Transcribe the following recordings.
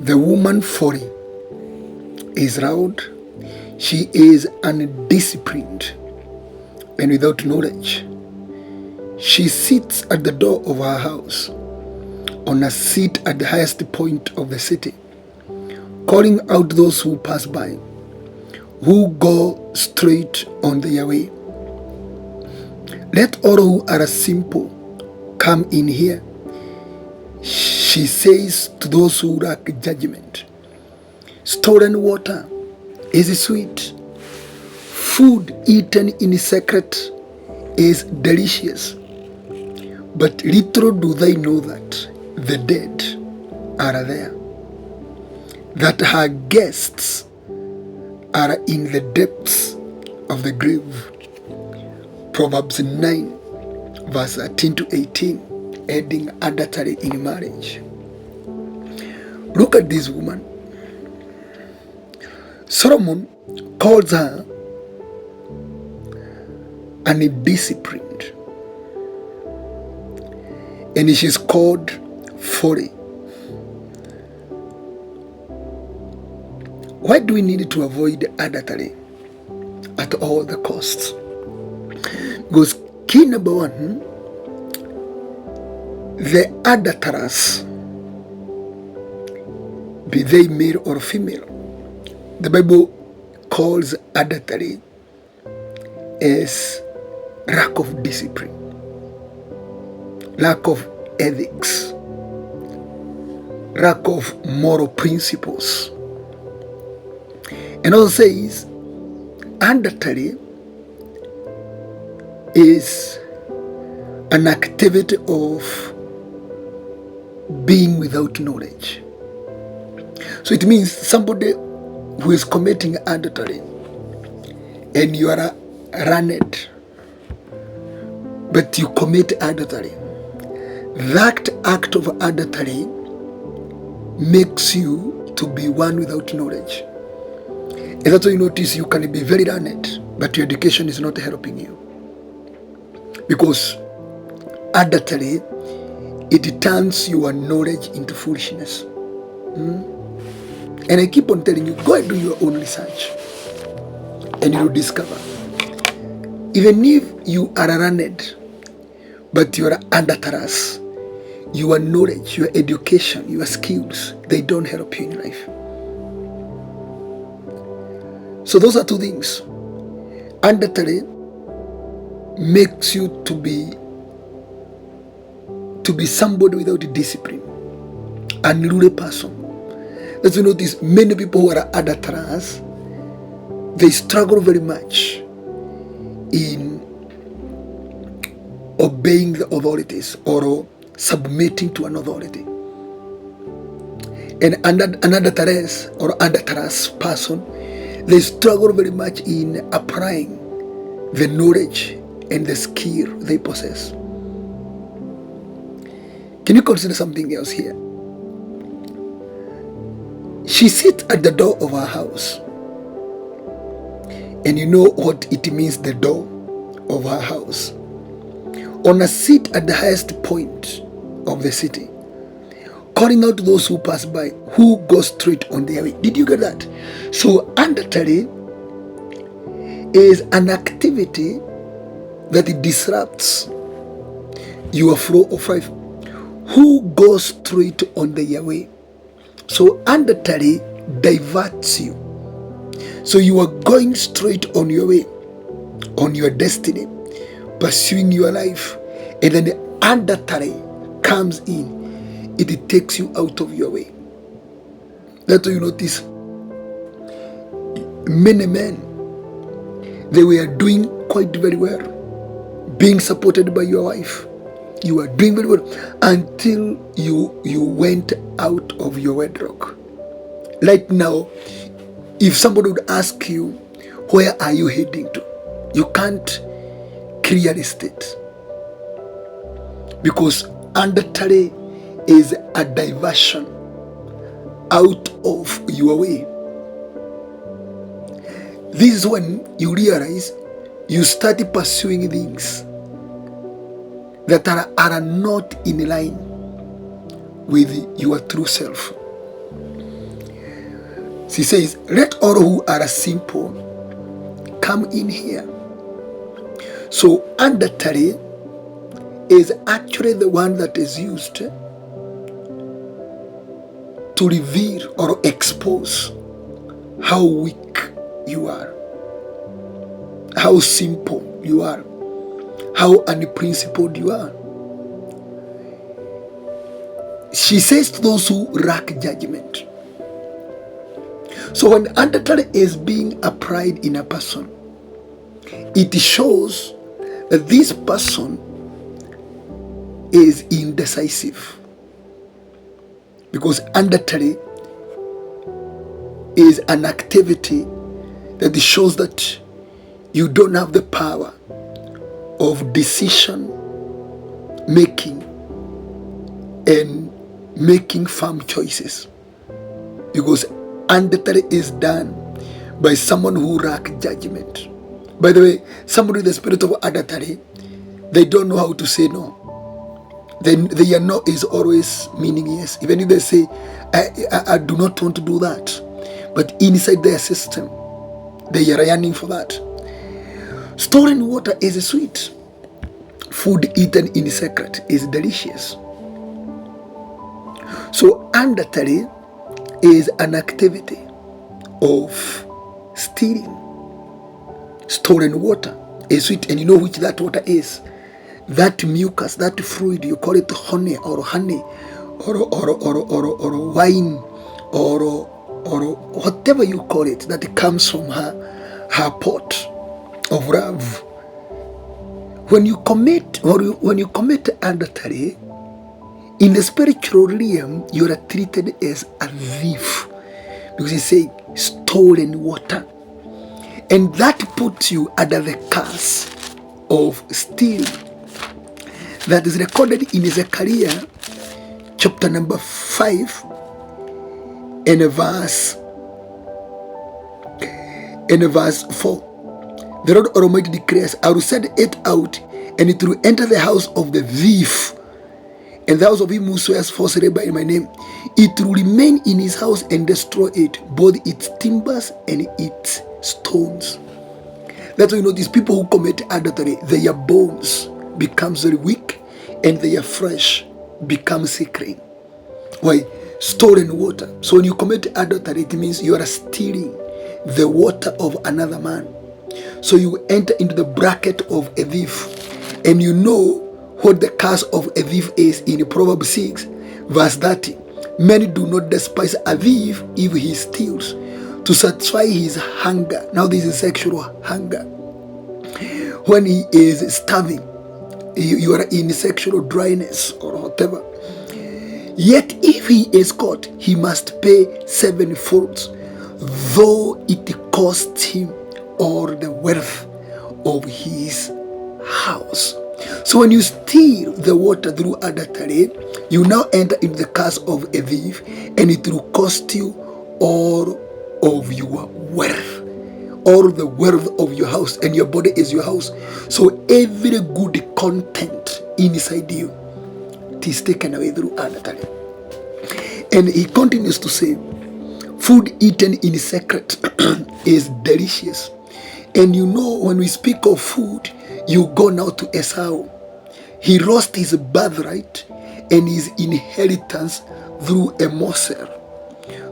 The woman folly is loud. She is undisciplined and without knowledge. She sits at the door of her house, on a seat at the highest point of the city, calling out those who pass by, who go straight on their way. Let all who are simple come in here, she says to those who lack judgment. Stolen water is sweet. Food eaten in secret is delicious. But little do they know that the dead are there, that her guests are in the depths of the grave. Proverbs 9, verse 13 to 18, ending adultery in marriage. Look at this woman. Solomon calls her undisciplined, and she's called folly. Why do we need to avoid adultery at all the costs? Because key number one, the adulterers, be they male or female, the Bible calls adultery as lack of discipline, lack of ethics, lack of moral principles. And also says adultery is an activity of being without knowledge. So it means somebody who is committing adultery and you are learned, but you commit adultery. That act of adultery makes you to be one without knowledge. And that's why you notice you can be very learned, but your education is not helping you. Because adultery, it turns your knowledge into foolishness. And I keep on telling you, go and do your own research, and you will discover, even if you are learned, but you are adulterous, your knowledge, your education, your skills, they don't help you in life. So those are two things. Adultery makes you to be somebody without discipline, an unruly person. As you notice, many people who are adulterers, they struggle very much in obeying the authorities or submitting to an authority. And an adulteress or adulterous person, they struggle very much in applying the knowledge and the skill they possess. Can you consider something else here? She sits at the door of her house. And you know what it means, the door of her house. On a seat at the highest point of the city, calling out to those who pass by, who go straight on their way. Did you get that? So adultery is an activity that it disrupts your flow of life. Who goes straight on their way? So adultery diverts you. So you are going straight on your way, on your destiny, pursuing your life, and then the adultery comes in. It takes you out of your way. That's why you notice many men, they were doing quite very well, being supported by your wife. You are doing very well until you went out of your wedlock. Right now, if somebody would ask you, where are you heading to? You can't clearly state. Because adultery is a diversion out of your way. This is when you realize you start pursuing things that are not in line with your true self. She says, let all who are simple come in here. So adultery is actually the one that is used to reveal or expose how weak you are, how simple you are, how unprincipled you are. She says to those who lack judgment. So when adultery is being applied in a person, it shows that this person is indecisive, because adultery is an activity that shows that you don't have the power of decision making and making firm choices, because adultery is done by someone who lacks judgment. By the way, somebody with the spirit of adultery, they don't know how to say no. Their no is always meaning yes. Even if they say, I do not want to do that, but inside their system, they are yearning for that. Stolen water is sweet. Food eaten in secret is delicious. So adultery is an activity of stealing. Stolen water is sweet, and you know which that water is. That mucus, that fluid, you call it honey or wine or whatever you call it, that comes from her pot of love. When you commit adultery in the spiritual realm, you are treated as a thief, because he said stolen water, and that puts you under the curse of stealing. That is recorded in Zechariah chapter number 5 and verse 4. The Lord Almighty declares, I will send it out, and it will enter the house of the thief, and the house of him who swears falsely by my name. It will remain in his house and destroy it, both its timbers and its stones. That's why you know these people who commit adultery, their bones becomes very weak and their flesh becomes sickly. Why? Stolen water. So when you commit adultery, it means you are stealing the water of another man. So you enter into the bracket of a thief. And you know what the curse of a thief is in Proverbs 6 verse 30. Many do not despise a thief if he steals, to satisfy his hunger. Now this is sexual hunger. When he is starving, you are in sexual dryness or whatever. Yet if he is caught, he must pay sevenfold, though it costs him all the wealth of his house. So when you steal the water through adultery, you now enter into the curse of a thief, and it will cost you all of your wealth, all the wealth of your house, and your body is your house. So every good content inside you, it is taken away through adultery. And he continues to say, food eaten in secret is delicious. And you know, when we speak of food, you go now to Esau. He lost his birthright and his inheritance through a morsel,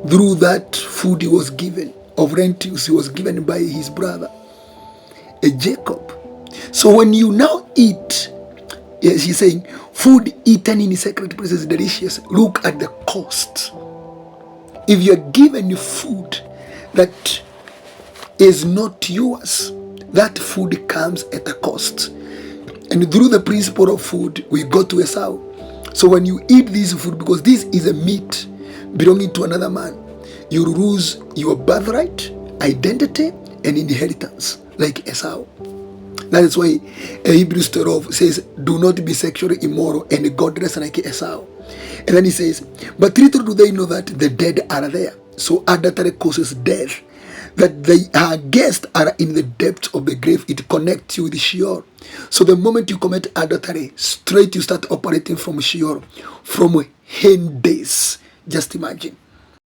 through that food he was given of lentils he was given by his brother Jacob. So when you now eat, yes, he's saying food eaten in secret place is delicious. Look at the cost. If you're given food that is not yours, that food comes at a cost. And through the principle of food, we go to Esau. So when you eat this food, because this is a meat belonging to another man, you lose your birthright, identity, and inheritance, like Esau. That is why Hebrews 12 says, do not be sexually immoral and godless like Esau. And then he says, but little do they know that the dead are there. So adultery causes death. That our guests are in the depths of the grave. It connects you with Sheol. So the moment you commit adultery, straight you start operating from Sheol, from hen days. Just imagine.